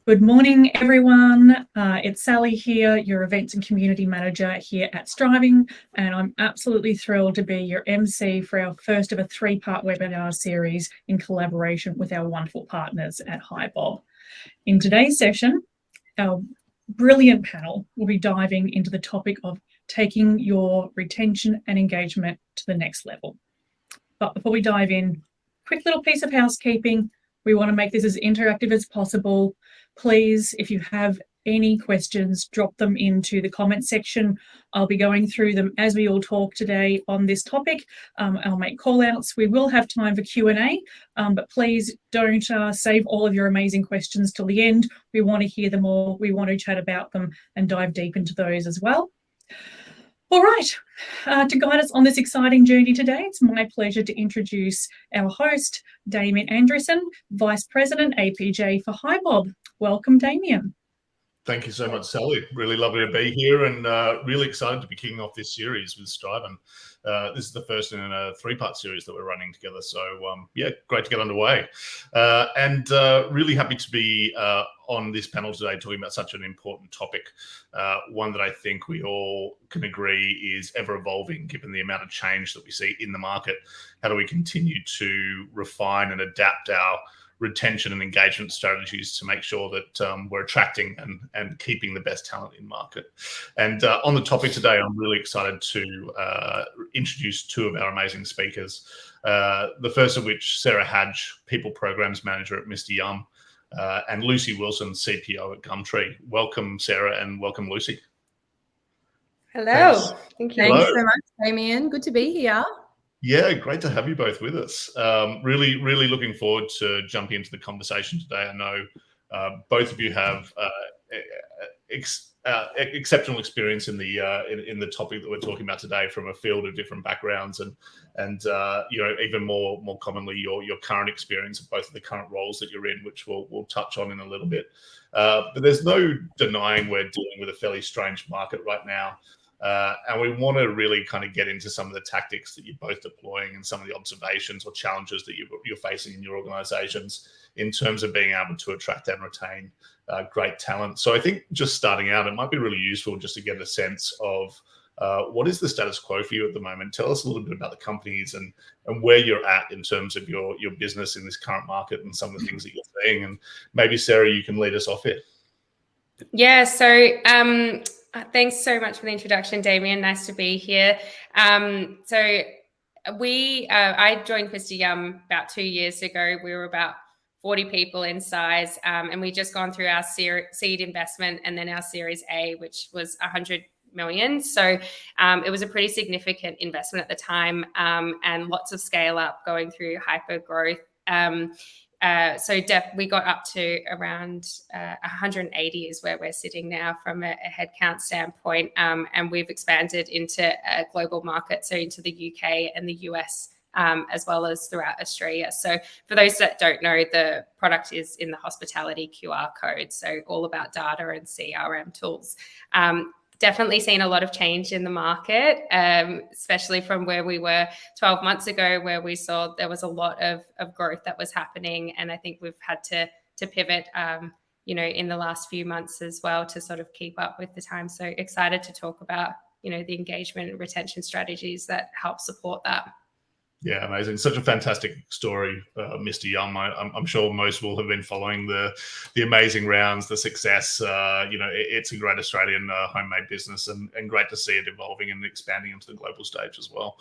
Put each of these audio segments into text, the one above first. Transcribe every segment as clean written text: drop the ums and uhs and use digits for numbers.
Good morning, everyone. It's Sally here, your Events and Community Manager here at Striving, and I'm absolutely thrilled to be your MC for our first of a three-part webinar series in collaboration with our wonderful partners at HiBob. In today's session, our brilliant panel will be diving into the topic of taking your retention and engagement to the next level. But before we dive in, quick little piece of housekeeping. We want to make this as interactive as possible. Please, if you have any questions, drop them into the comment section. I'll be going through them as we all talk today on this topic. I'll make call outs. We will have time for Q&A, but please don't save all of your amazing questions till the end. We want to hear them all. We want to chat about them and dive deep into those as well. All right, to guide us on this exciting journey today, it's my pleasure to introduce our host, Damien Andreasen, Vice President APJ for HiBob. Welcome, Damien. Thank you so much, Sally. Really lovely to be here and really excited to be kicking off this series with Strivin. This is the first in a three-part series that we're running together. So, yeah, great to get underway. And really happy to be on this panel today talking about such an important topic, one that I think we all can agree is ever evolving given the amount of change that we see in the market. How do we continue to refine and adapt our retention and engagement strategies to make sure that we're attracting and keeping the best talent in market. And on the topic today, I'm really excited to introduce two of our amazing speakers. The first of which, Sarah Hadj, People Programs Manager at Mr. Yum, and Lucy Wilson, CPO at Gumtree. Welcome, Sarah, and welcome, Lucy. Hello. Thank you. Thanks so much, Damien. Good to be here. Yeah, great to have you both with us. Really looking forward to jumping into the conversation today. I know both of you have exceptional experience in the topic that we're talking about today from a field of different backgrounds and you know, even more commonly your current experience of both of the current roles that you're in, which we'll touch on in a little bit. But there's no denying we're dealing with a fairly strange market right now. And we want to really kind of get into some of the tactics that you're both deploying and some of the observations or challenges that you're facing in your organizations in terms of being able to attract and retain great talent. So I think just starting out, it might be really useful just to get a sense of what is the status quo for you at the moment. Tell us a little bit about the companies and where you're at in terms of your business in this current market and some of the things that you're seeing. And maybe, Sarah, you can lead us off here. Yeah, so thanks so much for the introduction, Damien. Nice to be here. So I joined Mr. Yum about 2 years ago. We were about 40 people in size, and we just gone through our seed investment and then our Series A, which was 100 million. So it was a pretty significant investment at the time, and lots of scale up going through hyper growth. We got up to around 180 is where we're sitting now from a headcount standpoint, and we've expanded into a global market, so into the UK and the US, as well as throughout Australia. So for those that don't know, the product is in the hospitality QR code, so all about data and CRM tools. Definitely seen a lot of change in the market, especially from where we were 12 months ago, where we saw there was a lot of growth that was happening. And I think we've had to pivot, you know, in the last few months as well to sort of keep up with the time. So excited to talk about, you know, the engagement and retention strategies that help support that. Yeah, amazing. Such a fantastic story, Mr. Yum. I'm sure most will have been following the amazing rounds, the success. You know, it's a great Australian homemade business and great to see it evolving and expanding into the global stage as well.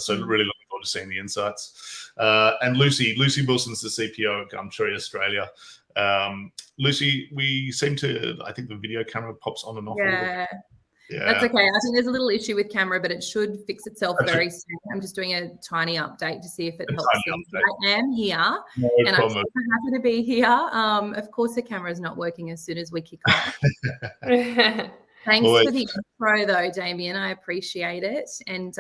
So really looking forward to seeing the insights. And Lucy Wilson's the CPO at Gumtree Australia. Lucy, we seem to, I think the video camera pops on and off. Yeah. Yeah. That's okay. I think there's a little issue with camera, but it should fix itself very soon. I'm just doing a tiny update to see if it helps things. I am here, and I'm super happy to be here. Of course, the camera is not working as soon as we kick off. Thanks for the intro, though, Damien. I appreciate it. And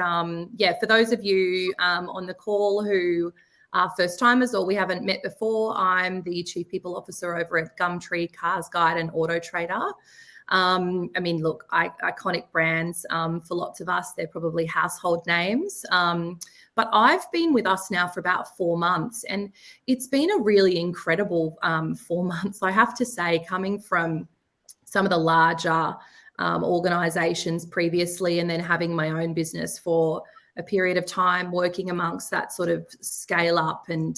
yeah, for those of you on the call who are first timers or we haven't met before, I'm the Chief People Officer over at Gumtree, Cars Guide, and Auto Trader. I mean, look, iconic brands for lots of us. They're probably household names. But I've been with us now for about 4 months, and it's been a really incredible 4 months, I have to say, coming from some of the larger organizations previously, and then having my own business for a period of time, working amongst that sort of scale up and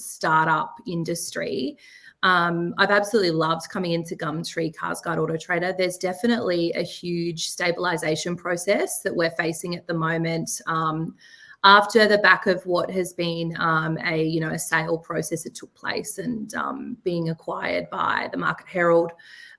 startup industry. I've absolutely loved coming into Gumtree CarsGuard Auto Trader. There's definitely a huge stabilization process that we're facing at the moment. After the back of what has been a sale process that took place and being acquired by the Market Herald.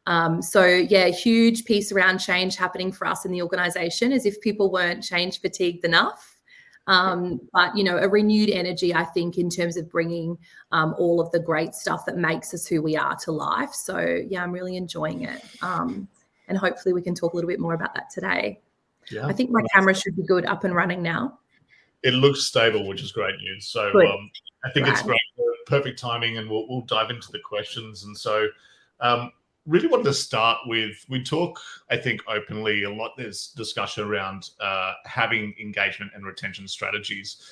Huge piece around change happening for us in the organization, as if people weren't change fatigued enough. But a renewed energy, I think, in terms of bringing all of the great stuff that makes us who we are to life. So yeah, I'm really enjoying it. And hopefully we can talk a little bit more about that today. Yeah. I think my camera should be good, up and running now. It looks stable, which is great news. So I think it's great, perfect timing, and we'll dive into the questions. And so really wanted to start with, we talk, I think, openly a lot. There's discussion around having engagement and retention strategies.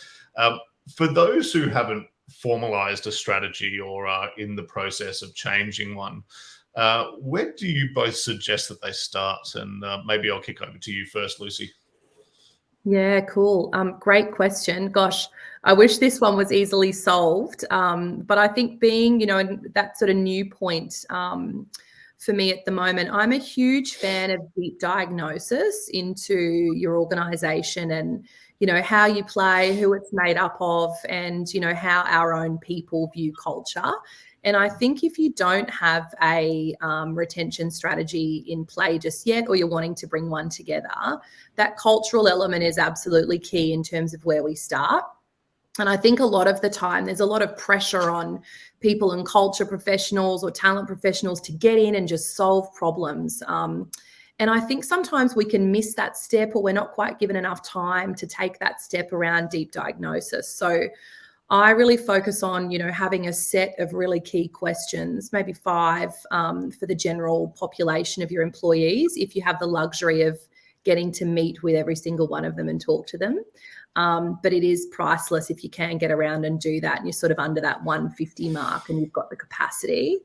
For those who haven't formalized a strategy or are in the process of changing one, where do you both suggest that they start? And maybe I'll kick over to you first, Lucy. Yeah, cool. Great question. Gosh, I wish this one was easily solved. But I think being, in that sort of new point for me at the moment, I'm a huge fan of deep diagnosis into your organization and, how you play, who it's made up of, and, how our own people view culture. And I think if you don't have a retention strategy in play just yet, or you're wanting to bring one together, that cultural element is absolutely key in terms of where we start. And I think a lot of the time there's a lot of pressure on people and culture professionals or talent professionals to get in and just solve problems. And I think sometimes we can miss that step, or we're not quite given enough time to take that step around deep diagnosis. So I really focus on, having a set of really key questions, maybe 5 for the general population of your employees, if you have the luxury of getting to meet with every single one of them and talk to them. But it is priceless if you can get around and do that, and you're sort of under that 150 mark and you've got the capacity.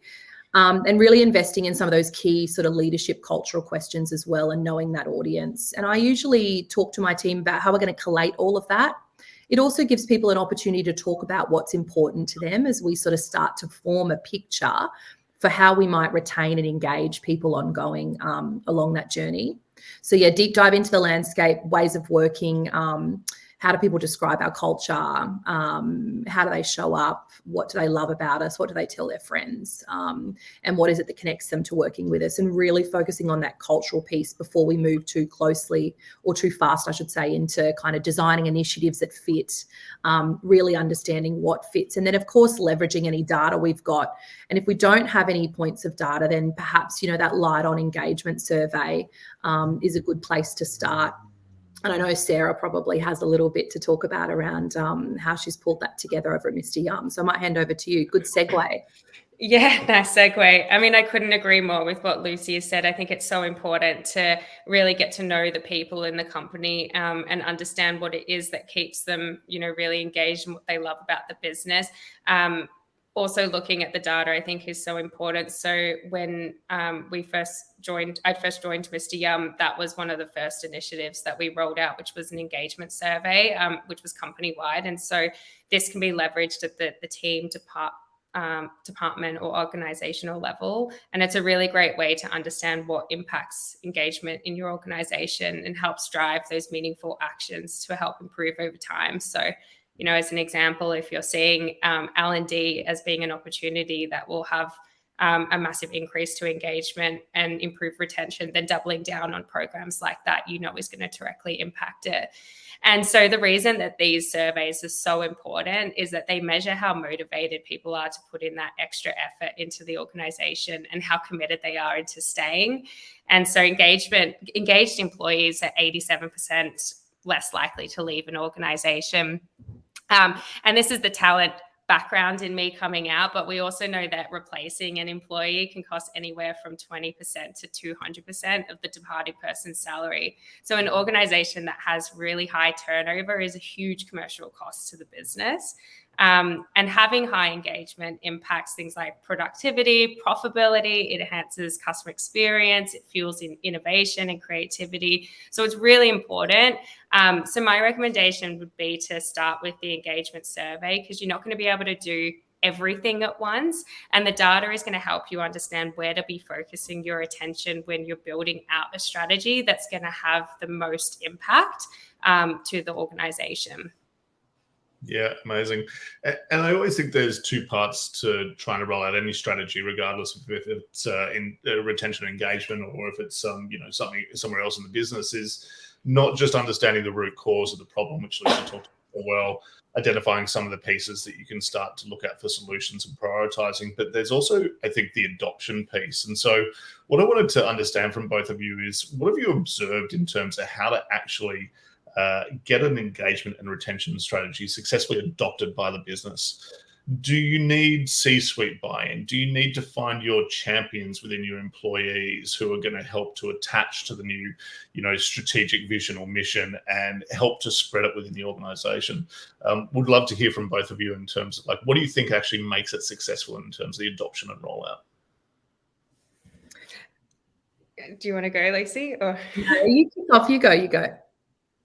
And really investing in some of those key sort of leadership cultural questions as well, and knowing that audience. And I usually talk to my team about how we're going to collate all of that. It also gives people an opportunity to talk about what's important to them as we sort of start to form a picture for how we might retain and engage people ongoing along that journey. So yeah, deep dive into the landscape, ways of working, how do people describe our culture? How do they show up? What do they love about us? What do they tell their friends? And what is it that connects them to working with us? And really focusing on that cultural piece before we move too closely, or too fast, I should say, into kind of designing initiatives that fit, really understanding what fits. And then, of course, leveraging any data we've got. And if we don't have any points of data, then perhaps, that light on engagement survey is a good place to start. And I know Sarah probably has a little bit to talk about around how she's pulled that together over at Mr. Yum. So I might hand over to you. Good segue. Yeah, nice segue. I mean, I couldn't agree more with what Lucy has said. I think it's so important to really get to know the people in the company and understand what it is that keeps them, really engaged and what they love about the business. Also looking at the data, I think, is so important. So when I first joined Mr. Yum, that was one of the first initiatives that we rolled out, which was an engagement survey, which was company-wide. And so this can be leveraged at the team department or organizational level. And it's a really great way to understand what impacts engagement in your organization and helps drive those meaningful actions to help improve over time. So as an example, if you're seeing L&D as being an opportunity that will have a massive increase to engagement and improve retention, then doubling down on programs like that, is going to directly impact it. And so the reason that these surveys are so important is that they measure how motivated people are to put in that extra effort into the organization and how committed they are into staying. And so engaged employees are 87% less likely to leave an organization. And this is the talent background in me coming out, but we also know that replacing an employee can cost anywhere from 20% to 200% of the departed person's salary. So an organization that has really high turnover is a huge commercial cost to the business. And having high engagement impacts things like productivity, profitability, it enhances customer experience, it fuels innovation and creativity. So it's really important. So my recommendation would be to start with the engagement survey, because you're not going to be able to do everything at once. And the data is going to help you understand where to be focusing your attention when you're building out a strategy that's going to have the most impact to the organization. Yeah, amazing. And I always think there's two parts to trying to roll out any strategy, regardless of if it's in retention and engagement, or if it's something somewhere else in the business, is not just understanding the root cause of the problem, which Lucy talked about well, identifying some of the pieces that you can start to look at for solutions and prioritizing, but there's also, I think, the adoption piece. And so what I wanted to understand from both of you is, what have you observed in terms of how to actually get an engagement and retention strategy successfully adopted by the business? Do you need C-suite buy-in? Do you need to find your champions within your employees who are going to help to attach to the new, strategic vision or mission and help to spread it within the organization? Would love to hear from both of you in terms of what do you think actually makes it successful in terms of the adoption and rollout? Do you want to go, Lucy? Or you kick off. You go.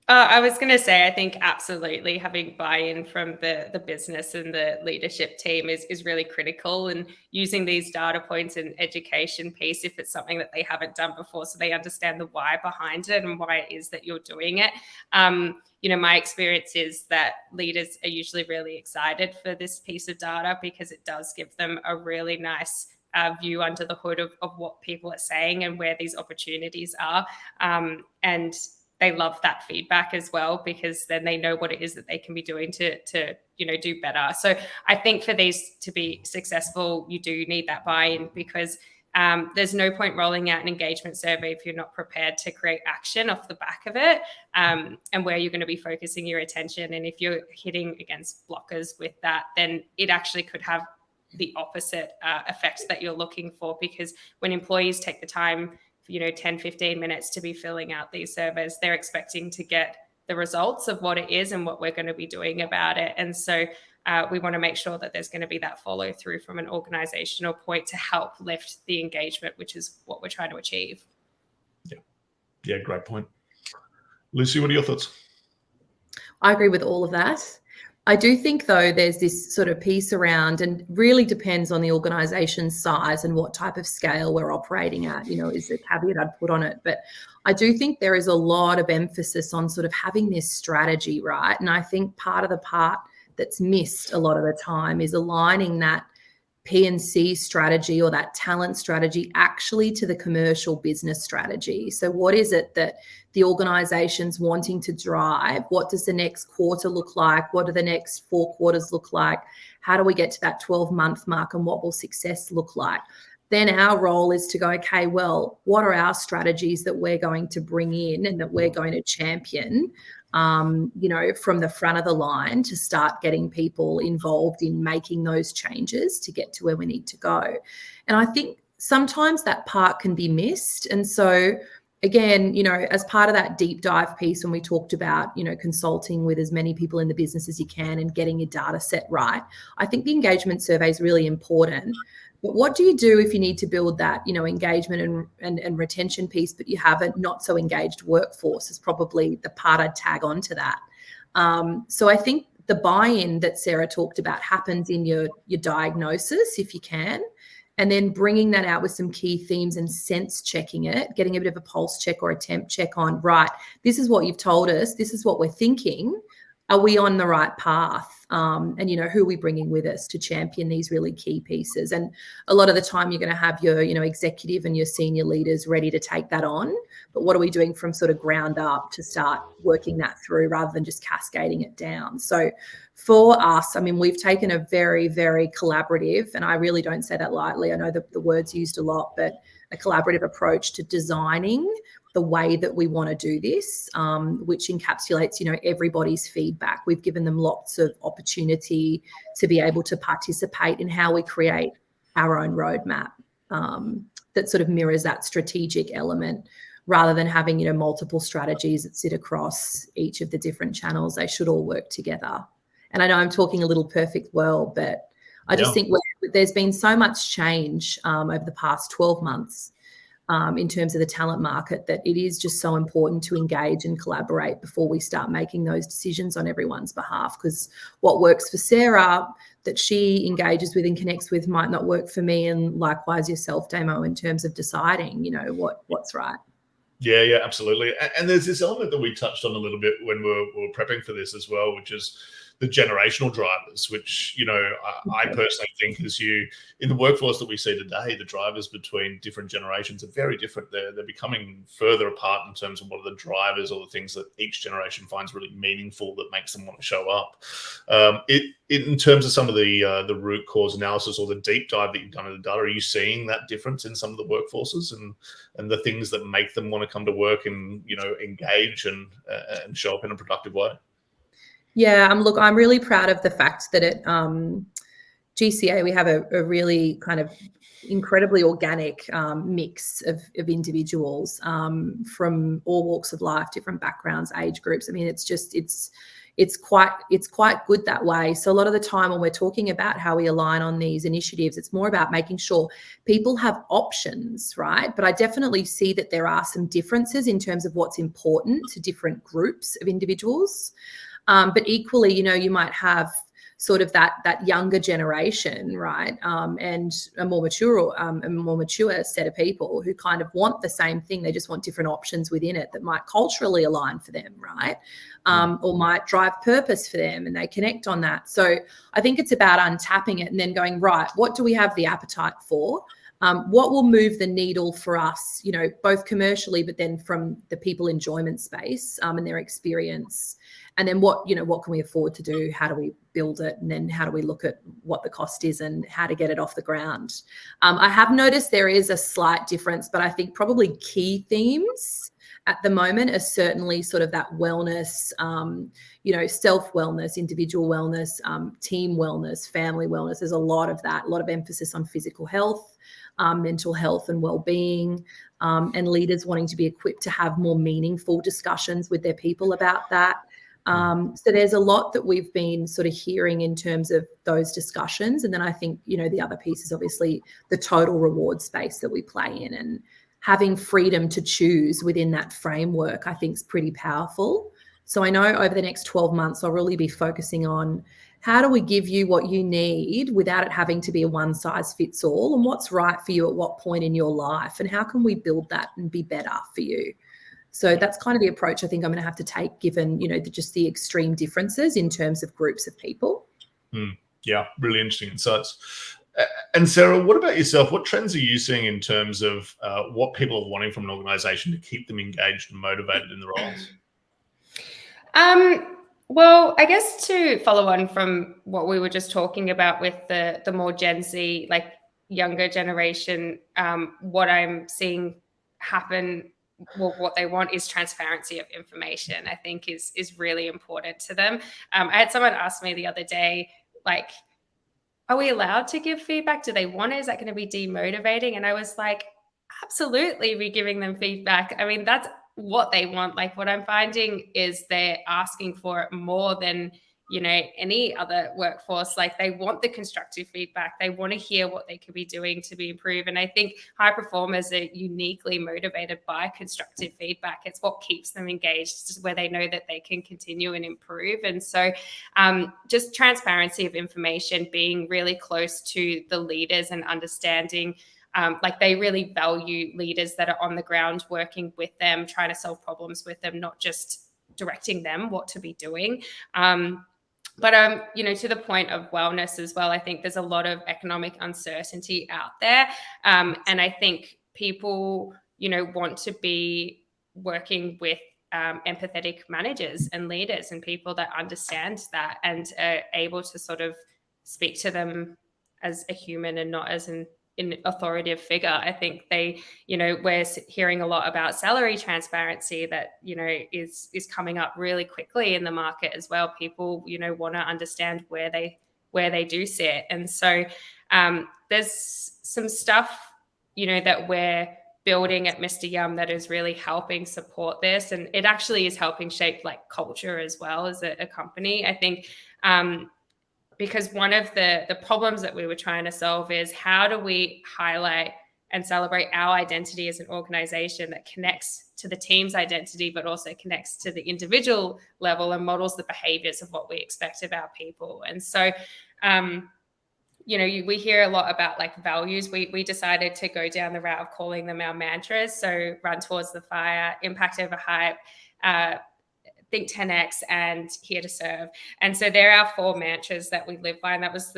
I was going to say, I think absolutely having buy-in from the business and the leadership team is really critical, and using these data points and education piece, if it's something that they haven't done before, so they understand the why behind it and why it is that you're doing it. My experience is that leaders are usually really excited for this piece of data, because it does give them a really nice view under the hood of what people are saying and where these opportunities are. And they love that feedback as well, because then they know what it is that they can be doing to do better. So I think for these to be successful, you do need that buy-in, because there's no point rolling out an engagement survey if you're not prepared to create action off the back of it, and where you're going to be focusing your attention. And if you're hitting against blockers with that, then it actually could have the opposite effect that you're looking for, because when employees take the time 10, 15 minutes to be filling out these surveys, they're expecting to get the results of what it is and what we're going to be doing about it. And so we want to make sure that there's going to be that follow through from an organizational point to help lift the engagement, which is what we're trying to achieve. Yeah, great point. Lucy, what are your thoughts? I agree with all of that. I do think, though, there's this sort of piece around, and really depends on the organization's size and what type of scale we're operating at, is the caveat I'd put on it. But I do think there is a lot of emphasis on sort of having this strategy, right? And I think part of the part that's missed a lot of the time is aligning that P&C strategy or that talent strategy actually to the commercial business strategy. So what is it that the organization's wanting to drive? What does the next quarter look like? What do the next 4 quarters look like? How do we get to that 12-month mark, and what will success look like? Then our role is to go, okay, well, what are our strategies that we're going to bring in and that we're going to champion, from the front of the line, to start getting people involved in making those changes to get to where we need to go. And I think sometimes that part can be missed. And so again, as part of that deep dive piece, when we talked about, consulting with as many people in the business as you can and getting your data set right, I think the engagement survey is really important. But what do you do if you need to build that, engagement and retention piece, but you have a not so engaged workforce? Is probably the part I'd tag on to that. So I think the buy-in that Sarah talked about happens in your diagnosis, if you can, and then bringing that out with some key themes and sense checking it, getting a bit of a pulse check or a temp check on, right, this is what you've told us, this is what we're thinking. Are we on the right path? And, who are we bringing with us to champion these really key pieces? And a lot of the time you're going to have your, executive and your senior leaders ready to take that on. But what are we doing from sort of ground up to start working that through, rather than just cascading it down? So for us, we've taken a very, very collaborative, and I really don't say that lightly, I know the word's used a lot, but a collaborative approach to designing the way that we want to do this, which encapsulates, everybody's feedback. We've given them lots of opportunity to be able to participate in how we create our own roadmap that sort of mirrors that strategic element, rather than having, you know, multiple strategies that sit across each of the different channels. They should all work together. And I know I'm talking a little perfect world, but I just think there's been so much change over the past 12 months in terms of the talent market, that it is just so important to engage and collaborate before we start making those decisions on everyone's behalf. Because what works for Sarah, that she engages with and connects with, might not work for me, and likewise yourself, Damo, in terms of deciding, you know, what's right. Yeah, absolutely. And there's this element that we touched on a little bit when we were prepping for this as well, which is the generational drivers, which, you know, I personally think in the workforce that we see today, the drivers between different generations are very different. They're becoming further apart in terms of what are the drivers or the things that each generation finds really meaningful that makes them want to show up. In terms of some of the root cause analysis or the deep dive that you've done in the data, are you seeing that difference in some of the workforces and the things that make them want to come to work and, you know, engage and show up in a productive way? Yeah, look, I'm really proud of the fact that at GCA we have a really kind of incredibly organic mix of individuals from all walks of life, different backgrounds, age groups. I mean, it's quite good that way. So a lot of the time when we're talking about how we align on these initiatives, it's more about making sure people have options, right? But I definitely see that there are some differences in terms of what's important to different groups of individuals. But equally, you know, you might have sort of that younger generation, right, and a more mature set of people who kind of want the same thing. They just want different options within it that might culturally align for them, right, or might drive purpose for them, and they connect on that. So I think it's about untapping it and then going, right, what do we have the appetite for? What will move the needle for us, you know, both commercially, but then from the people enjoyment space and their experience. And then what can we afford to do? How do we build it? And then how do we look at what the cost is and how to get it off the ground? I have noticed there is a slight difference, but I think probably key themes at the moment are certainly sort of that wellness, self-wellness, individual wellness, team wellness, family wellness. There's a lot of that, a lot of emphasis on physical health, mental health and well-being, and leaders wanting to be equipped to have more meaningful discussions with their people about that. So there's a lot that we've been sort of hearing in terms of those discussions. And then I think, you know, the other piece is obviously the total reward space that we play in, and having freedom to choose within that framework, I think is pretty powerful. So I know over the next 12 months, I'll really be focusing on how do we give you what you need without it having to be a one size fits all, and what's right for you at what point in your life, and how can we build that and be better for you. So that's kind of the approach I think I'm going to have to take, given, you know, just the extreme differences in terms of groups of people. Yeah, really interesting insights. And Sarah, what about yourself? What trends are you seeing in terms of what people are wanting from an organisation to keep them engaged and motivated in the roles? Well, I guess to follow on from what we were just talking about with the more Gen Z, like younger generation, what I'm seeing happen, well, what they want is transparency of information, I think is really important to them. I had someone ask me the other day, like, are we allowed to give feedback? Do they want it? Is that going to be demotivating? And I was like, absolutely, we're giving them feedback. I mean, that's what they want. Like, what I'm finding is they're asking for it more than, you know, any other workforce. Like, they want the constructive feedback. They want to hear what they could be doing to be improved. And I think high performers are uniquely motivated by constructive feedback. It's what keeps them engaged, where they know that they can continue and improve. And so just transparency of information, being really close to the leaders and understanding, like, they really value leaders that are on the ground working with them, trying to solve problems with them, not just directing them what to be doing. But you know, to the point of wellness as well, I think there's a lot of economic uncertainty out there. And I think people, you know, want to be working with empathetic managers and leaders and people that understand that and are able to sort of speak to them as a human and not as an an authoritative figure. I think we're hearing a lot about salary transparency that, is coming up really quickly in the market as well. People, want to understand where they do sit. And so there's some stuff, that we're building at Mr. Yum that is really helping support this. And it actually is helping shape like culture as well as a company. I think because one of the problems that we were trying to solve is how do we highlight and celebrate our identity as an organization that connects to the team's identity, but also connects to the individual level and models the behaviors of what we expect of our people. And so, we hear a lot about like values. We decided to go down the route of calling them our mantras. So run towards the fire, impact over hype, think 10x, and here to serve. And so they're our 4 mantras that we live by. And that was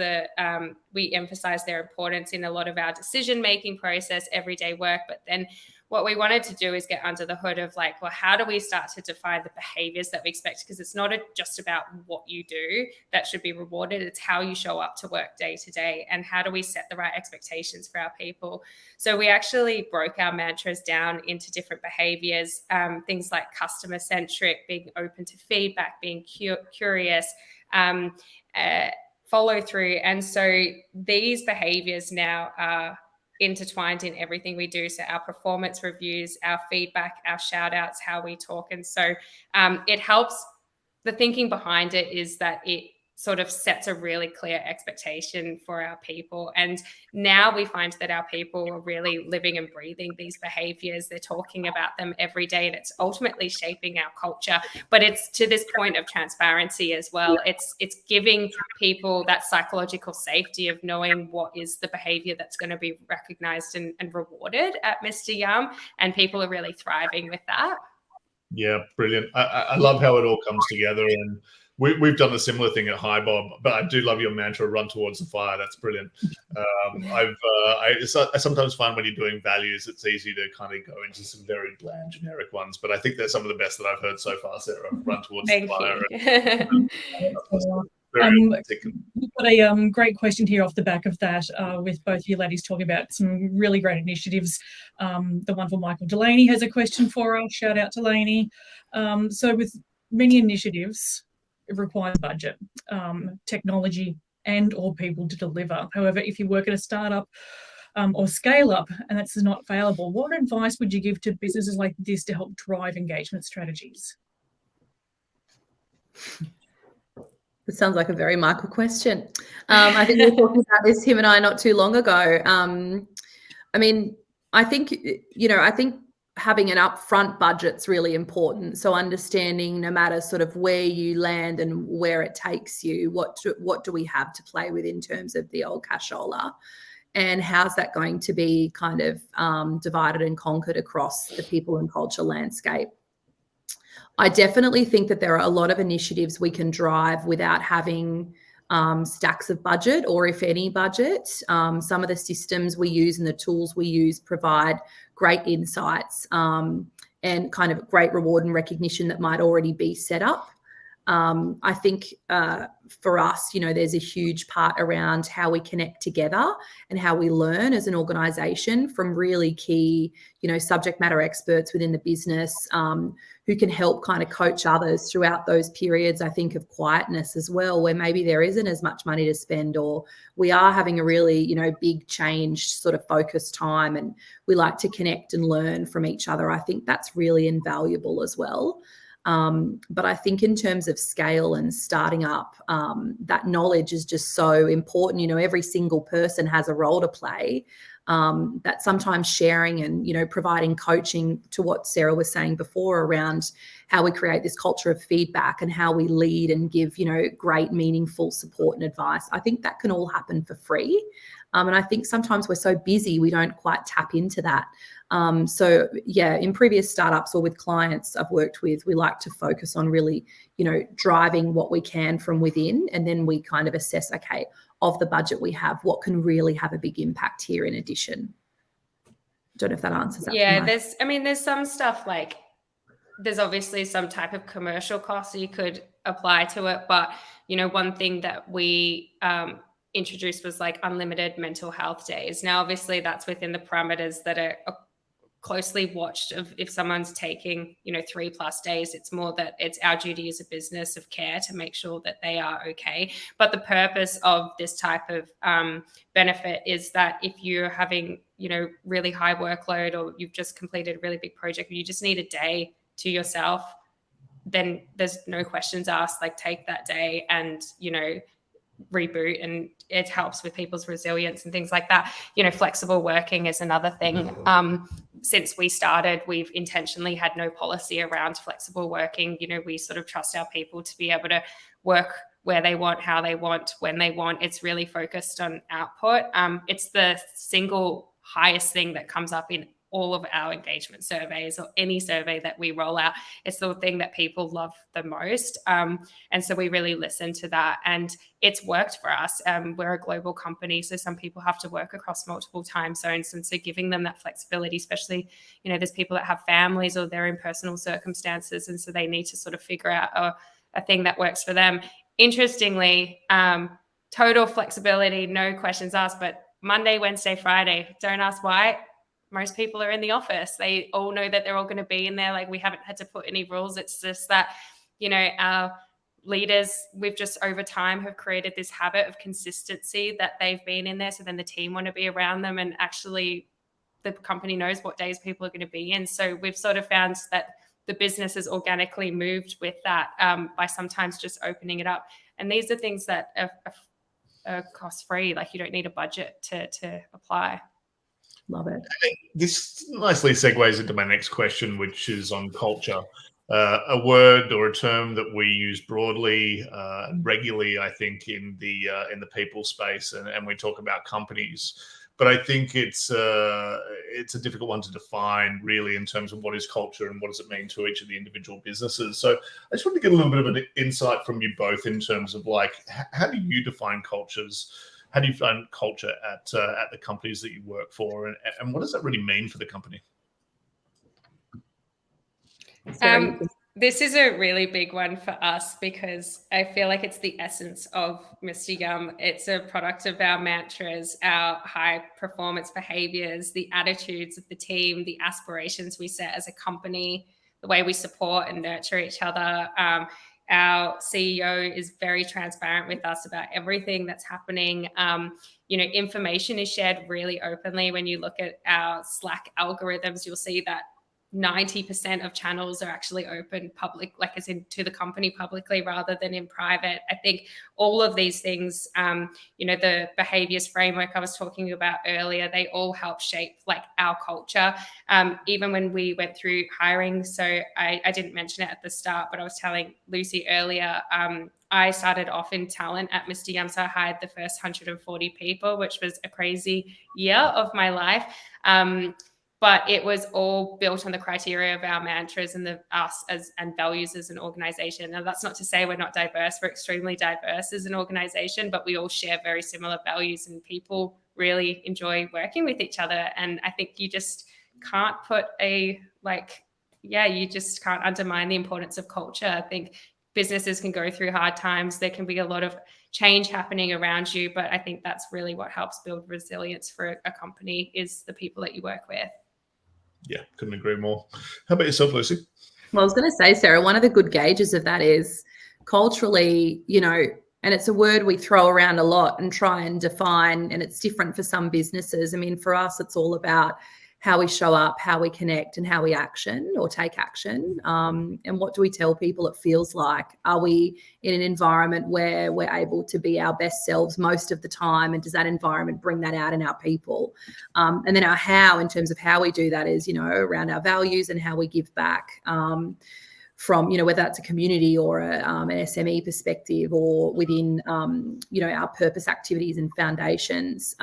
we emphasize their importance in a lot of our decision-making process, everyday work. But then what we wanted to do is get under the hood of like, well, how do we start to define the behaviors that we expect? Because it's not just about what you do that should be rewarded. It's how you show up to work day to day, and how do we set the right expectations for our people. So we actually broke our mantras down into different behaviors, things like customer-centric, being open to feedback, being curious, follow through. And so these behaviors now are intertwined in everything we do. So our performance reviews, our feedback, our shout outs, how we talk. And so it helps. The thinking behind it is that it sort of sets a really clear expectation for our people. And now we find that our people are really living and breathing these behaviors. They're talking about them every day, and it's ultimately shaping our culture. But it's to this point of transparency as well. It's giving people that psychological safety of knowing what is the behavior that's going to be recognized and rewarded at Mr. Yum. And people are really thriving with that. Yeah, brilliant. I love how it all comes together. And we've done a similar thing at HiBob, but I do love your mantra, run towards the fire. That's brilliant. I sometimes find when you're doing values, it's easy to kind of go into some very bland, generic ones. But I think they're some of the best that I've heard so far, Sarah. Run towards the fire. We've got a great question here off the back of that, with both you ladies talking about some really great initiatives. The one for Michael Delaney has a question for us. Shout out to Delaney. So with many initiatives, it requires budget, technology, and or people to deliver. However, if you work at a startup or scale up and that's not available, what advice would you give to businesses like this to help drive engagement strategies? It sounds like a very Michael question. I think we were talking about this, him and I, not too long ago. I think having an upfront budget's really important. So understanding no matter sort of where you land and where it takes you, what do we have to play with in terms of the old cashola, and how's that going to be kind of divided and conquered across the people and culture landscape. I definitely think that there are a lot of initiatives we can drive without having stacks of budget, or if any budget. Some of the systems we use and the tools we use provide great insights and kind of great reward and recognition that might already be set up. I think for us, there's a huge part around how we connect together and how we learn as an organisation from really key, subject matter experts within the business who can help kind of coach others throughout those periods, I think, of quietness as well, where maybe there isn't as much money to spend, or we are having a really, big change sort of focused time, and we like to connect and learn from each other. I think that's really invaluable as well. But I think in terms of scale and starting up, that knowledge is just so important. Every single person has a role to play. That sometimes sharing and, providing coaching to what Sarah was saying before around how we create this culture of feedback and how we lead and give, great, meaningful support and advice. I think that can all happen for free. And I think sometimes we're so busy, we don't quite tap into that. So yeah, in previous startups or with clients I've worked with, we like to focus on really, driving what we can from within, and then we kind of assess, okay, of the budget we have, what can really have a big impact here in addition. Don't know if that answers that. Yeah, there's some stuff like there's obviously some type of commercial cost you could apply to it, but one thing that we introduced was like unlimited mental health days. Now, obviously that's within the parameters that are closely watched of if someone's taking, 3+ days, it's more that it's our duty as a business of care to make sure that they are okay. But the purpose of this type of benefit is that if you're having, really high workload, or you've just completed a really big project, you just need a day to yourself, then there's no questions asked, like take that day and, reboot, and it helps with people's resilience and things like that. Flexible working is another thing. Since we started, we've intentionally had no policy around flexible working. We sort of trust our people to be able to work where they want, how they want, when they want. It's really focused on output. It's the single highest thing that comes up in all of our engagement surveys, or any survey that we roll out. It's the thing that people love the most. And so we really listen to that, and it's worked for us. We're a global company, so some people have to work across multiple time zones. And so giving them that flexibility, especially, there's people that have families or they're in personal circumstances, and so they need to sort of figure out a thing that works for them. Interestingly, total flexibility, no questions asked, but Monday, Wednesday, Friday, don't ask why. Most people are in the office. They all know that they're all going to be in there. Like, we haven't had to put any rules. It's just that, our leaders, we've just over time have created this habit of consistency that they've been in there. So then the team want to be around them, and actually the company knows what days people are going to be in. So we've sort of found that the business has organically moved with that by sometimes just opening it up. And these are things that are cost-free. Like, you don't need a budget to apply. Love it. This nicely segues into my next question, which is on culture. A word or a term that we use broadly and regularly, I think, in the people space, and we talk about companies. But I think it's a difficult one to define, really, in terms of what is culture and what does it mean to each of the individual businesses. So I just want to get a little bit of an insight from you both in terms of, like, how do you define cultures? How do you find culture at the companies that you work for, and what does that really mean for the company? This is a really big one for us, because I feel like it's the essence of Mr. Yum. It's a product of our mantras, our high performance behaviors, the attitudes of the team, the aspirations we set as a company, the way we support and nurture each other. Our CEO is very transparent with us about everything that's happening. Information is shared really openly. When you look at our Slack algorithms, you'll see that 90% of channels are actually open public, like as in to the company publicly rather than in private. I think all of these things, the behaviors framework I was talking about earlier, they all help shape like our culture. Even when we went through hiring, so I didn't mention it at the start, but I was telling Lucy earlier, I started off in talent at Mr. Yum, so I hired the first 140 people, which was a crazy year of my life. But it was all built on the criteria of our mantras and and values as an organization. Now, that's not to say we're not diverse. We're extremely diverse as an organization, but we all share very similar values, and people really enjoy working with each other. And I think you just can't you just can't undermine the importance of culture. I think businesses can go through hard times. There can be a lot of change happening around you, but I think that's really what helps build resilience for a company, is the people that you work with. Yeah, couldn't agree more. How about yourself, Lucy? Well, I was going to say, Sarah, one of the good gauges of that is culturally, and it's a word we throw around a lot and try and define, and it's different for some businesses. I mean, for us, it's all about how we show up, how we connect, and how we action or take action. And what do we tell people it feels like? Are we in an environment where we're able to be our best selves most of the time? And does that environment bring that out in our people? And then our how, in terms of how we do that, is, around our values and how we give back. From, whether that's a community or an SME perspective, or within, our purpose activities and foundations.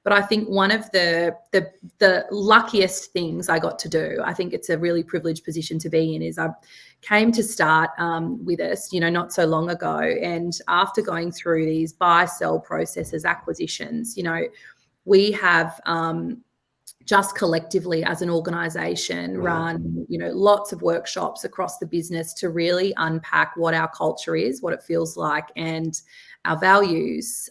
But I think one of the luckiest things I got to do, I think it's a really privileged position to be in, is I came to start with us, not so long ago. And after going through these buy, sell processes, acquisitions, we have just collectively as an organisation run, lots of workshops across the business to really unpack what our culture is, what it feels like, and our values.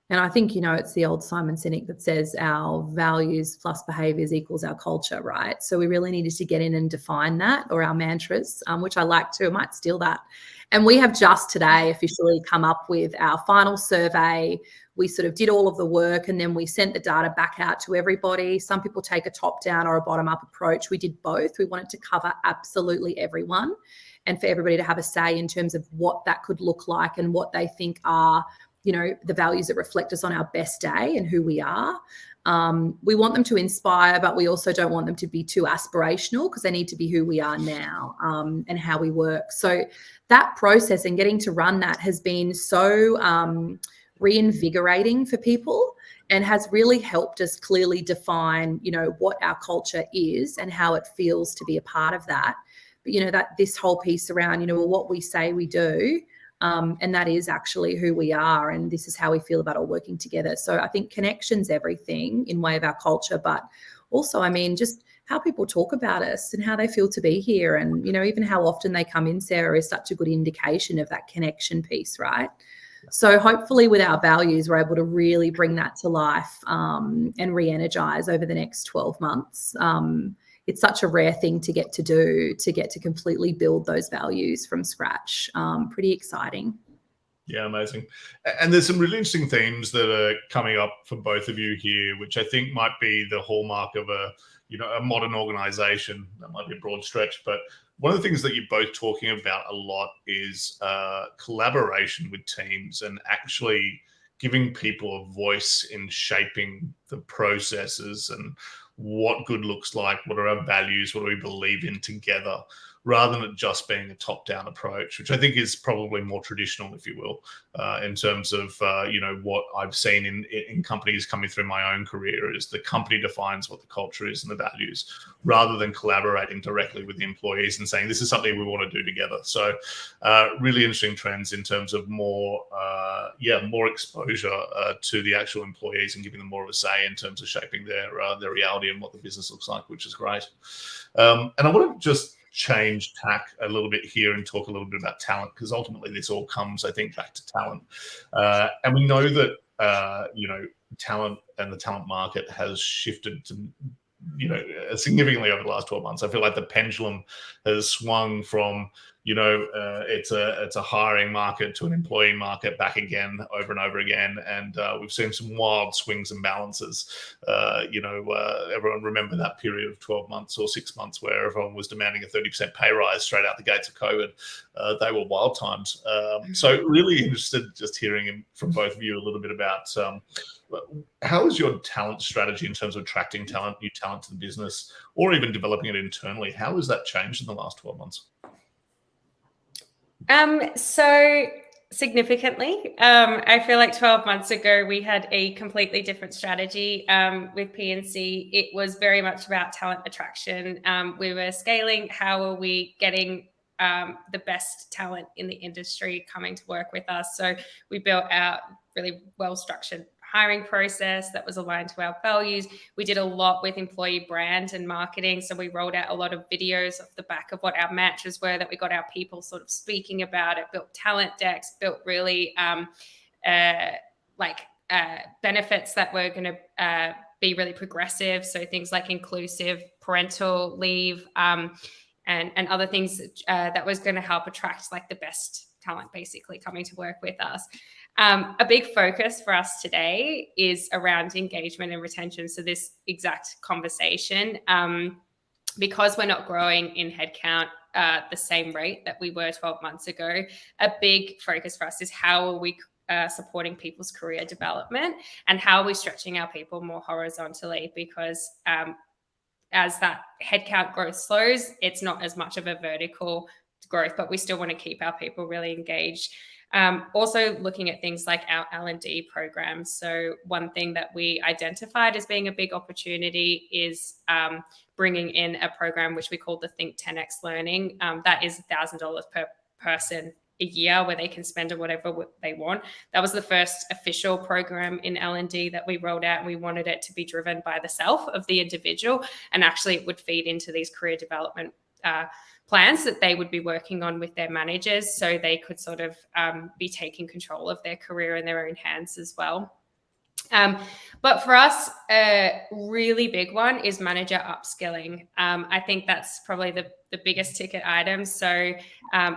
And I think, it's the old Simon Sinek that says our values plus behaviors equals our culture, right? So we really needed to get in and define that, or our mantras, which I like too. I might steal that. And we have just today officially come up with our final survey. We sort of did all of the work, and then we sent the data back out to everybody. Some people take a top-down or a bottom-up approach. We did both. We wanted to cover absolutely everyone, and for everybody to have a say in terms of what that could look like and what they think are the values that reflect us on our best day and who we are. We want them to inspire, but we also don't want them to be too aspirational, because they need to be who we are now, and how we work. So that process and getting to run that has been so reinvigorating for people, and has really helped us clearly define, what our culture is and how it feels to be a part of that. But, that this whole piece around, what we say we do, and that is actually who we are, and this is how we feel about all working together. So I think connection's everything in way of our culture, but also, just how people talk about us and how they feel to be here, and even how often they come in, Sarah, is such a good indication of that connection piece, right? So hopefully with our values, we're able to really bring that to life, and re-energize over the next 12 months. It's such a rare thing to get to do, to get to completely build those values from scratch. Pretty exciting. Yeah, amazing. And there's some really interesting themes that are coming up for both of you here, which I think might be the hallmark of a modern organization. That might be a broad stretch, but one of the things that you're both talking about a lot is collaboration with teams, and actually giving people a voice in shaping the processes and what good looks like, what are our values, what do we believe in together, rather than it just being a top-down approach, which I think is probably more traditional, if you will, in terms of, what I've seen in companies coming through my own career, is the company defines what the culture is and the values, rather than collaborating directly with the employees and saying, this is something we want to do together. So really interesting trends in terms of more exposure to the actual employees, and giving them more of a say in terms of shaping their reality and what the business looks like, which is great. And I want to just change tack a little bit here and talk a little bit about talent, because ultimately this all comes, I think, back to talent. And we know that, talent and the talent market has shifted to, significantly over the last 12 months. I feel like the pendulum has swung from, it's a hiring market to an employee market back again, over and over again. And we've seen some wild swings and balances. Everyone remember that period of 12 months or 6 months where everyone was demanding a 30% pay rise straight out the gates of COVID. They were wild times. So really interested just hearing from both of you a little bit about how is your talent strategy in terms of attracting talent, new talent to the business, or even developing it internally? How has that changed in the last 12 months? So significantly, I feel like 12 months ago, we had a completely different strategy with PNC. It was very much about talent attraction. We were scaling. How are we getting the best talent in the industry coming to work with us? So we built out really well-structured hiring process that was aligned to our values. We did a lot with employee brand and marketing. So we rolled out a lot of videos off the back of what our matches were, that we got our people sort of speaking about it, built talent decks, built really benefits that were going to be really progressive. So things like inclusive parental leave and other things that was going to help attract like the best talent basically coming to work with us. A big focus for us today is around engagement and retention. So this exact conversation, because we're not growing in headcount the same rate that we were 12 months ago, a big focus for us is how are we supporting people's career development, and how are we stretching our people more horizontally, because as that headcount growth slows, it's not as much of a vertical growth, but we still want to keep our people really engaged. Also looking at things like our L&D programs. So one thing that we identified as being a big opportunity is bringing in a program which we call the Think 10X Learning. That is $1,000 per person a year, where they can spend on whatever they want. That was the first official program in L&D that we rolled out, and we wanted it to be driven by the self of the individual, and actually it would feed into these career development plans that they would be working on with their managers, so they could sort of be taking control of their career in their own hands as well. But for us, a really big one is manager upskilling. I think that's probably the biggest ticket item. So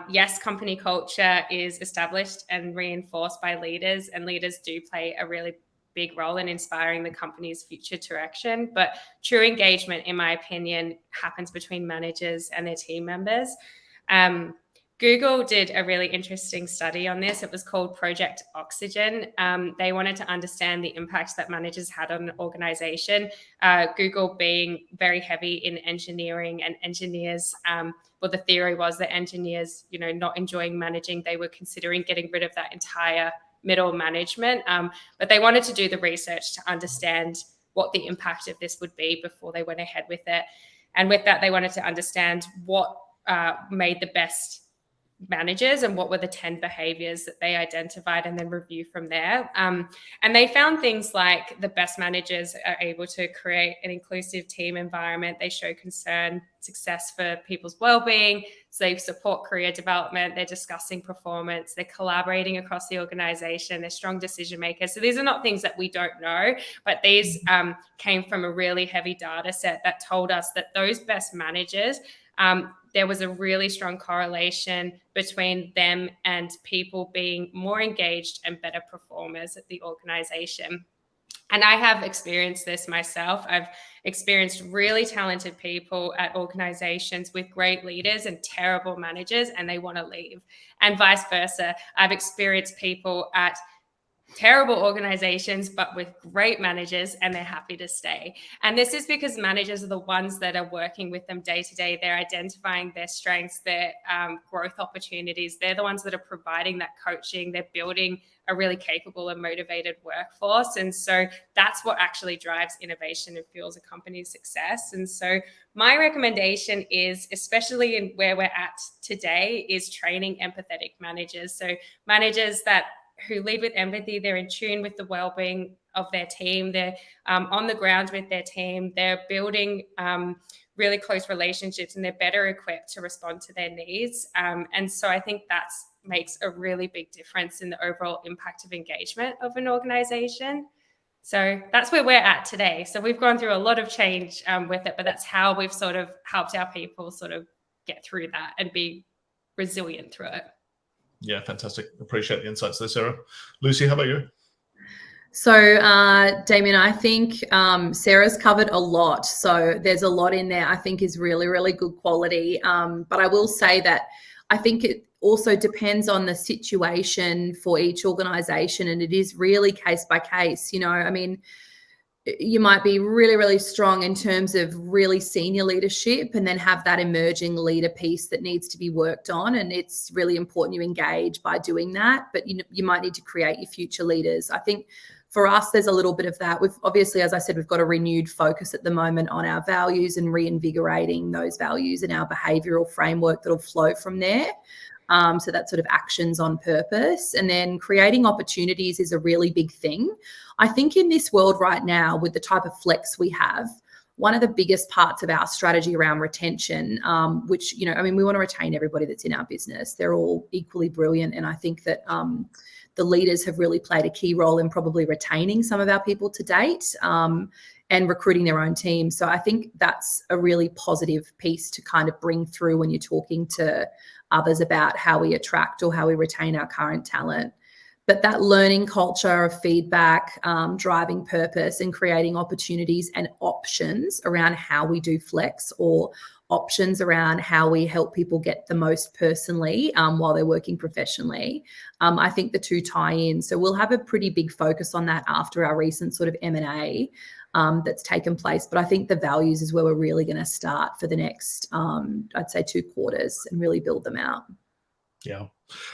yes, company culture is established and reinforced by leaders, and leaders do play a really big role in inspiring the company's future direction. But true engagement, in my opinion, happens between managers and their team members. Google did a really interesting study on this. It was called Project Oxygen. They wanted to understand the impact that managers had on an organization. Google being very heavy in engineering, and engineers, well, the theory was that engineers, not enjoying managing, they were considering getting rid of that entire middle management. But they wanted to do the research to understand what the impact of this would be before they went ahead with it. And with that, they wanted to understand what made the best managers and what were the 10 behaviors that they identified, and then review from there. And they found things like the best managers are able to create an inclusive team environment. They show concern, success for people's well-being. So they support career development. They're discussing performance. They're collaborating across the organization. They're strong decision makers. So these are not things that we don't know, but these came from a really heavy data set that told us that those best managers, there was a really strong correlation between them and people being more engaged and better performers at the organization. And I have experienced this myself. I've experienced really talented people at organizations with great leaders and terrible managers, and they want to leave. And vice versa. I've experienced people at terrible organizations, but with great managers, and they're happy to stay. And this is because managers are the ones that are working with them day to day. They're identifying their strengths, their growth opportunities. They're the ones that are providing that coaching. They're building a really capable and motivated workforce. And so that's what actually drives innovation and fuels a company's success. And so my recommendation is, especially in where we're at today, is training empathetic managers. So managers who lead with empathy, they're in tune with the well-being of their team, they're on the ground with their team, they're building really close relationships, and they're better equipped to respond to their needs. And so I think that makes a really big difference in the overall impact of engagement of an organization. So that's where we're at today. So we've gone through a lot of change with it, but that's how we've sort of helped our people sort of get through that and be resilient through it. Yeah, fantastic. Appreciate the insights there, Sarah. Lucy, how about you? So, Damien, I think Sarah's covered a lot. So there's a lot in there I think is really, really good quality. But I will say that I think it also depends on the situation for each organization, and it is really case by case. I mean, you might be really, really strong in terms of really senior leadership, and then have that emerging leader piece that needs to be worked on. And it's really important you engage by doing that, but you might need to create your future leaders. I think for us, there's a little bit of that. We've obviously, as I said, we've got a renewed focus at the moment on our values and reinvigorating those values and our behavioural framework that'll flow from there. So that sort of actions on purpose, and then creating opportunities is a really big thing. I think in this world right now, with the type of flex we have, one of the biggest parts of our strategy around retention, which, we want to retain everybody that's in our business. They're all equally brilliant. And I think that the leaders have really played a key role in probably retaining some of our people to date, and recruiting their own team. So I think that's a really positive piece to kind of bring through when you're talking to others about how we attract or how we retain our current talent. But that learning culture of feedback, driving purpose, and creating opportunities and options around how we do flex, or options around how we help people get the most personally while they're working professionally. I think the two tie in. So we'll have a pretty big focus on that after our recent sort of M&A that's taken place. But I think the values is where we're really going to start for the next, I'd say, 2 quarters, and really build them out. Yeah.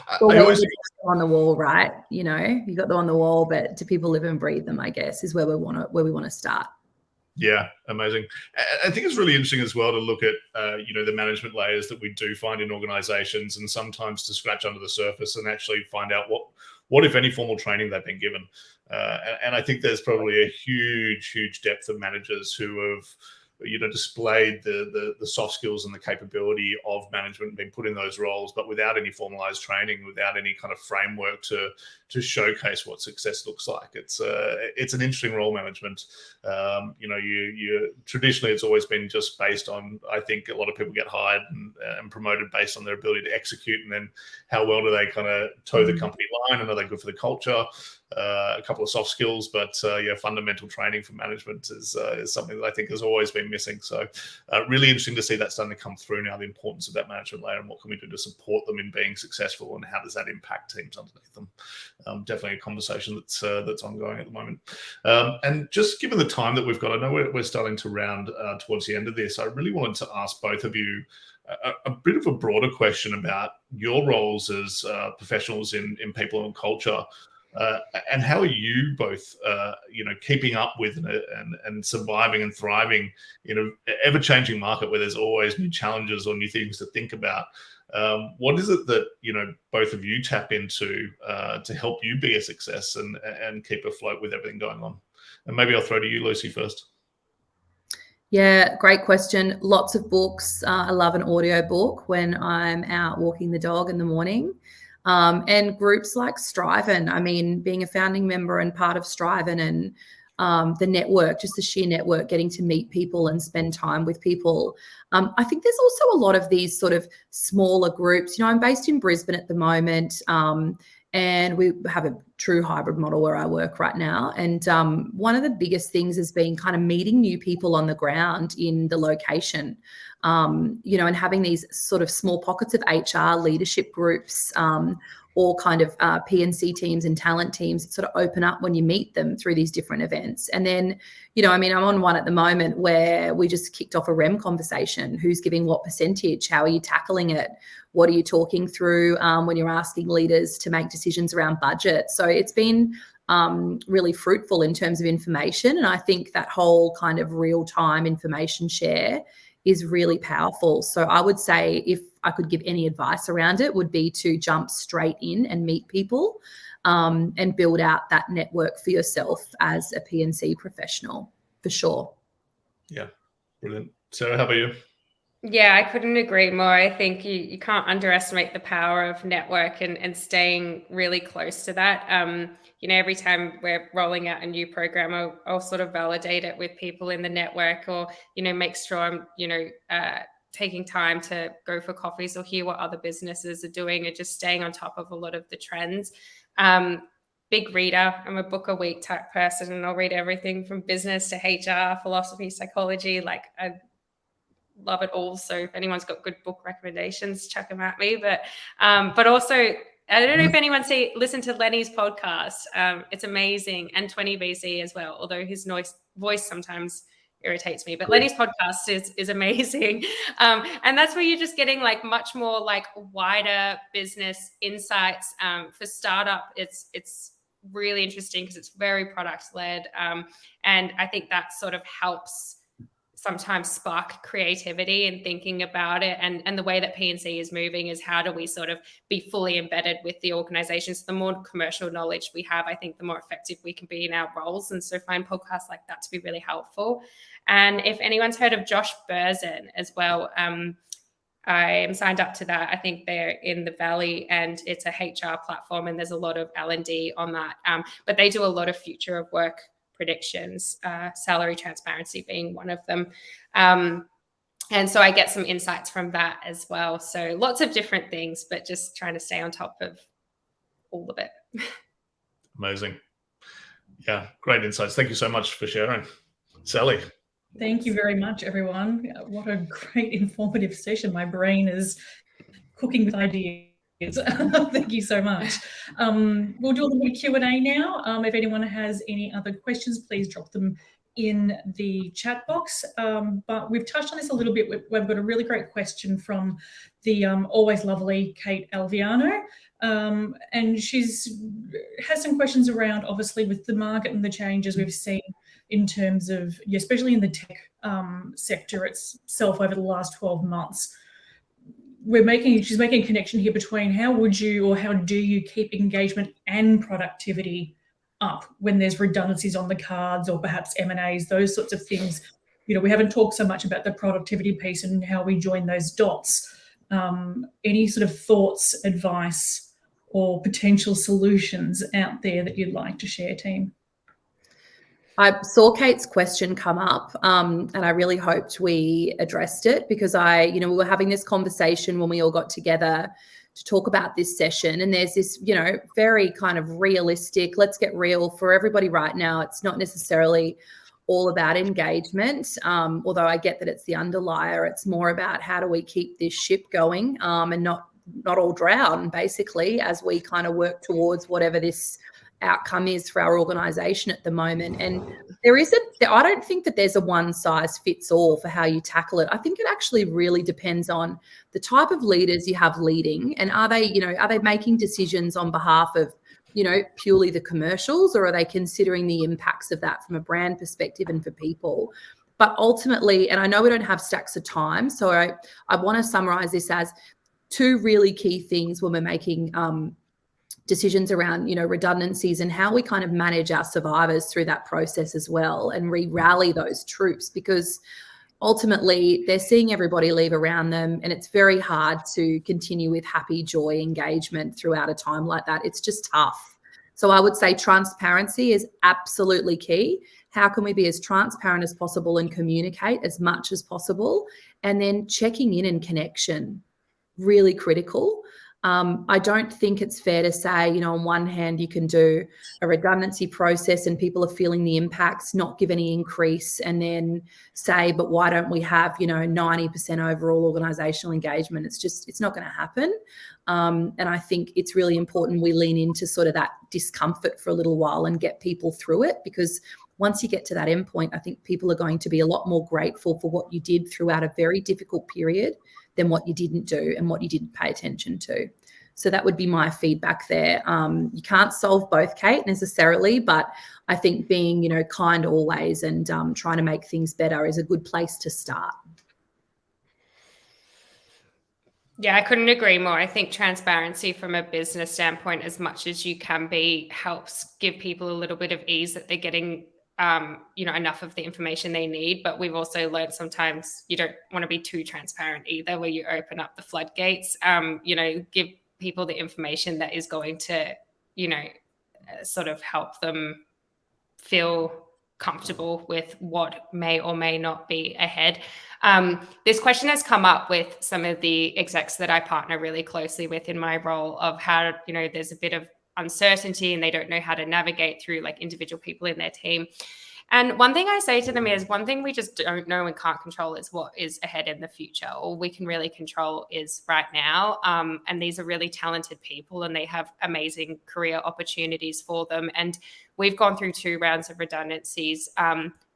I always on the wall, right? You got them on the wall, but do people live and breathe them, I guess, is where we want to start. Yeah, amazing. I think it's really interesting as well to look at, the management layers that we do find in organizations, and sometimes to scratch under the surface and actually find out what if any, formal training they've been given. And I think there's probably a huge depth of managers who have displayed the soft skills and the capability of management being put in those roles, but without any formalized training, without any kind of framework to showcase what success looks like. It's an interesting role management. You traditionally it's always been just based on, I think a lot of people get hired and promoted based on their ability to execute, and then how well do they kind of toe the company line, and are they good for the culture? A couple of soft skills, but fundamental training for management is something that I think has always been missing. So really interesting to see that starting to come through now, the importance of that management layer and what can we do to support them in being successful, and how does that impact teams underneath them. Definitely a conversation that's ongoing at the moment. And just given the time that we've got, I know we're starting to round towards the end of this. I really wanted to ask both of you a bit of a broader question about your roles as professionals in people and culture, and how are you both, keeping up with and surviving and thriving in an ever-changing market where there's always new challenges or new things to think about. What is it that both of you tap into to help you be a success and keep afloat with everything going on? And maybe I'll throw to you, Lucy, first. Yeah, great question. Lots of books. I love an audio book when I'm out walking the dog in the morning. And groups like Strivin. I mean, being a founding member and part of Strivin and the network, just the sheer network, getting to meet people and spend time with people. I think there's also a lot of these sort of smaller groups. I'm based in Brisbane at the moment, and we have a true hybrid model where I work right now. And one of the biggest things has been kind of meeting new people on the ground in the location, and having these sort of small pockets of HR leadership groups, or kind of P&C teams and talent teams that sort of open up when you meet them through these different events. And then, I'm on one at the moment where we just kicked off a REM conversation. Who's giving what percentage? How are you tackling it? What are you talking through when you're asking leaders to make decisions around budget? So it's been really fruitful in terms of information. And I think that whole kind of real-time information share is really powerful. So I would say, if I could give any advice around it, would be to jump straight in and meet people, and build out that network for yourself as a P&C professional, for sure. Yeah, brilliant. Sarah, how about you? Yeah, I couldn't agree more. I think you can't underestimate the power of network and staying really close to that. Every time we're rolling out a new program, I'll sort of validate it with people in the network, or, make sure I'm, taking time to go for coffees or hear what other businesses are doing, and just staying on top of a lot of the trends. Big reader. I'm a book a week type person, and I'll read everything from business to HR, philosophy, psychology. Like, I love it all. So if anyone's got good book recommendations, chuck them at me. But also, I don't know if anyone listen to Lenny's podcast. It's amazing, and 20BC as well, although his voice sometimes irritates me. But Lenny's podcast is amazing. And that's where you're just getting like much more like wider business insights. For startup, it's really interesting because it's very product led. And I think that sort of helps sometimes spark creativity and thinking about it. And the way that P&C is moving is, how do we sort of be fully embedded with the organizations? The more commercial knowledge we have, I think the more effective we can be in our roles. And so find podcasts like that to be really helpful. And if anyone's heard of Josh Berzin as well, I am signed up to that. I think they're in the Valley, and it's a HR platform, and there's a lot of L&D on that. But they do a lot of future of work predictions, salary transparency being one of them. And so I get some insights from that as well. So lots of different things, but just trying to stay on top of all of it. Amazing. Yeah, great insights. Thank you so much for sharing. Sally. Thank you very much, everyone. What a great informative session. My brain is cooking with ideas. Thank you so much. We'll do a little Q&A now. If anyone has any other questions, please drop them in the chat box. But we've touched on this a little bit. We've got a really great question from the always lovely Kate Alviano. And she's has some questions around, obviously, with the market and the changes we've seen in terms of, especially in the tech sector itself over the last 12 months. She's making a connection here between how do you keep engagement and productivity up when there's redundancies on the cards, or perhaps M&As, those sorts of things. we haven't talked so much about the productivity piece and how we join those dots. Any sort of thoughts, advice, or potential solutions out there that you'd like to share, team? I saw Kate's question come up, and I really hoped we addressed it, because we were having this conversation when we all got together to talk about this session, and there's this, very kind of realistic, let's get real for everybody right now. It's not necessarily all about engagement, although I get that it's the underlier. It's more about how do we keep this ship going, and not all drown, basically, as we kind of work towards whatever this outcome is for our organisation at the moment. And I don't think that there's a one size fits all for how you tackle it. I think it actually really depends on the type of leaders you have leading, and are they making decisions on behalf of purely the commercials, or are they considering the impacts of that from a brand perspective and for people? But ultimately, and I know we don't have stacks of time, so I want to summarize this as two really key things when we're making decisions around, redundancies, and how we kind of manage our survivors through that process as well, and rally those troops, because ultimately they're seeing everybody leave around them, and it's very hard to continue with happy joy engagement throughout a time like that. It's just tough. So I would say transparency is absolutely key. How can we be as transparent as possible and communicate as much as possible? And then checking in and connection, really critical. I don't think it's fair to say, on one hand, you can do a redundancy process and people are feeling the impacts, not give any increase, and then say, but why don't we have, 90% overall organisational engagement? It's not going to happen. And I think it's really important we lean into sort of that discomfort for a little while and get people through it, because once you get to that end point, I think people are going to be a lot more grateful for what you did throughout a very difficult period than what you didn't do and what you didn't pay attention to. So that would be my feedback there. You can't solve both, Kate, necessarily, but I think being, kind always and trying to make things better is a good place to start. Yeah, I couldn't agree more. I think transparency from a business standpoint, as much as you can be, helps give people a little bit of ease that they're getting enough of the information they need. But we've also learned sometimes you don't want to be too transparent either, where you open up the floodgates. Give people the information that is going to, sort of help them feel comfortable with what may or may not be ahead. This question has come up with some of the execs that I partner really closely with in my role, of how, there's a bit of uncertainty and they don't know how to navigate through like individual people in their team. And one thing I say to them is, one thing we just don't know and can't control is what is ahead in the future. All we can really control is right now. And these are really talented people and they have amazing career opportunities for them. And we've gone through 2 rounds of redundancies.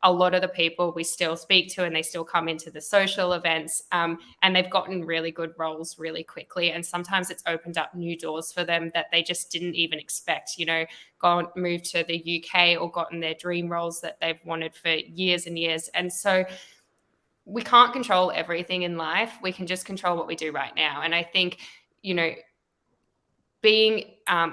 A lot of the people we still speak to and they still come into the social events, and they've gotten really good roles really quickly. And sometimes it's opened up new doors for them that they just didn't even expect, moved to the UK or gotten their dream roles that they've wanted for years and years. And so we can't control everything in life. We can just control what we do right now. And I think, being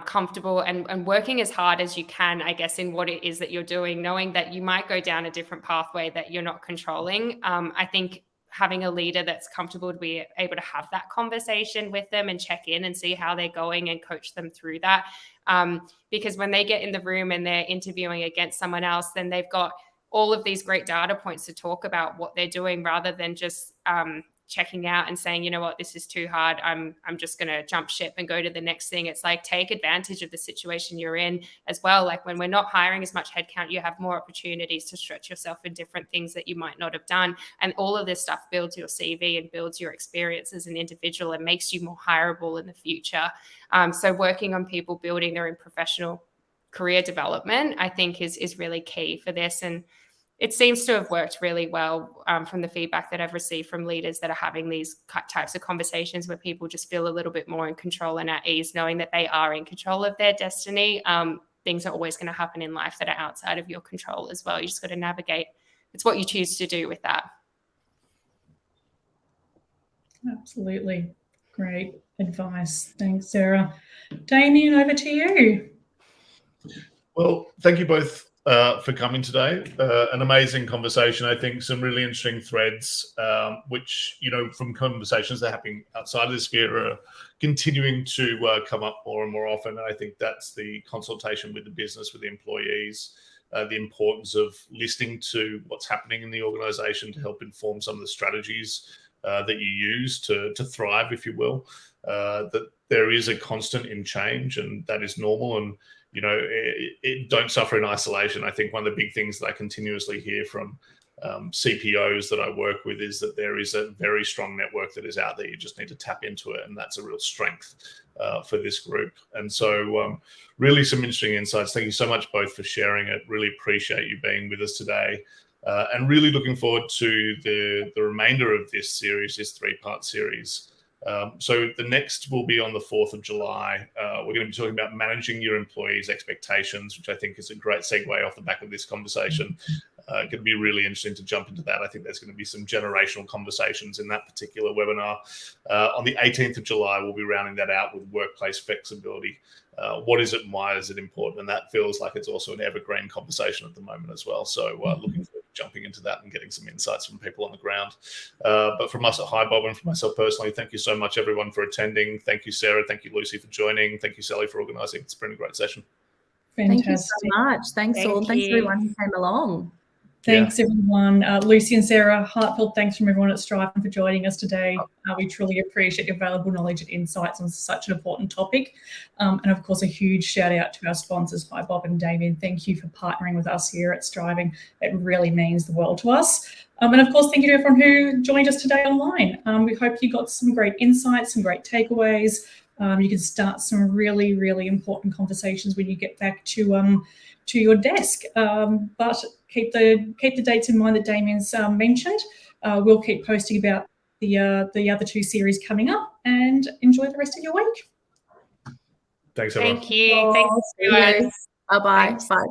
comfortable and working as hard as you can, I guess, in what it is that you're doing, knowing that you might go down a different pathway that you're not controlling. I think having a leader that's comfortable to be able to have that conversation with them and check in and see how they're going and coach them through that. Because when they get in the room and they're interviewing against someone else, then they've got all of these great data points to talk about what they're doing, rather than just checking out and saying, this is too hard. I'm just going to jump ship and go to the next thing. It's like, take advantage of the situation you're in as well. Like when we're not hiring as much headcount, you have more opportunities to stretch yourself in different things that you might not have done. And all of this stuff builds your CV and builds your experience as an individual and makes you more hireable in the future. So working on people building their own professional career development, I think is really key for this. And it seems to have worked really well from the feedback that I've received from leaders that are having these types of conversations, where people just feel a little bit more in control and at ease, knowing that they are in control of their destiny. Things are always going to happen in life that are outside of your control as well. You just got to navigate. It's what you choose to do with that. Absolutely. Great advice. Thanks, Sarah. Damien, over to you. Well, thank you both for coming today. An amazing conversation, I think, some really interesting threads, which, you know, from conversations that are happening outside of this sphere are continuing to come up more and more often. And I think that's the consultation with the business, with the employees, the importance of listening to what's happening in the organization to help inform some of the strategies that you use to thrive, if you will. That there is a constant in change, and that is normal. And you know, it don't suffer in isolation. I think one of the big things that I continuously hear from CPOs that I work with is that there is a very strong network that is out there. You just need to tap into it, and that's a real strength for this group. And so really some interesting insights. Thank you so much both for sharing it. Really appreciate you being with us today. And really looking forward to the remainder of this series, this 3-part series. So the next will be on the 4th of July. We're going to be talking about managing your employees' expectations, which I think is a great segue off the back of this conversation. Going to be really interesting to jump into that. I think there's going to be some generational conversations in that particular webinar. On the 18th of July, we'll be rounding that out with workplace flexibility. What is it and why is it important? And that feels like it's also an evergreen conversation at the moment as well. So looking forward to jumping into that and getting some insights from people on the ground. But from us at HiBob and for myself personally, thank you so much, everyone, for attending. Thank you, Sarah. Thank you, Lucy, for joining. Thank you, Sally, for organising. It's been a great session. Fantastic. Thank you so much. Thanks all. Thanks everyone who came along. Thanks, everyone. Lucy and Sarah, heartfelt thanks from everyone at Strivin for joining us today. We truly appreciate your valuable knowledge and insights on such an important topic. And of course, a huge shout out to our sponsors, HiBob and Damien. Thank you for partnering with us here at Strivin. It really means the world to us. And of course, thank you to everyone who joined us today online. We hope you got some great insights, some great takeaways. You can start some really, really important conversations when you get back to your desk. But keep the dates in mind that Damien's mentioned. We'll keep posting about the other 2 series coming up, and enjoy the rest of your week. Thanks, everyone. Thank you. Thanks, everyone. Bye-bye. Bye.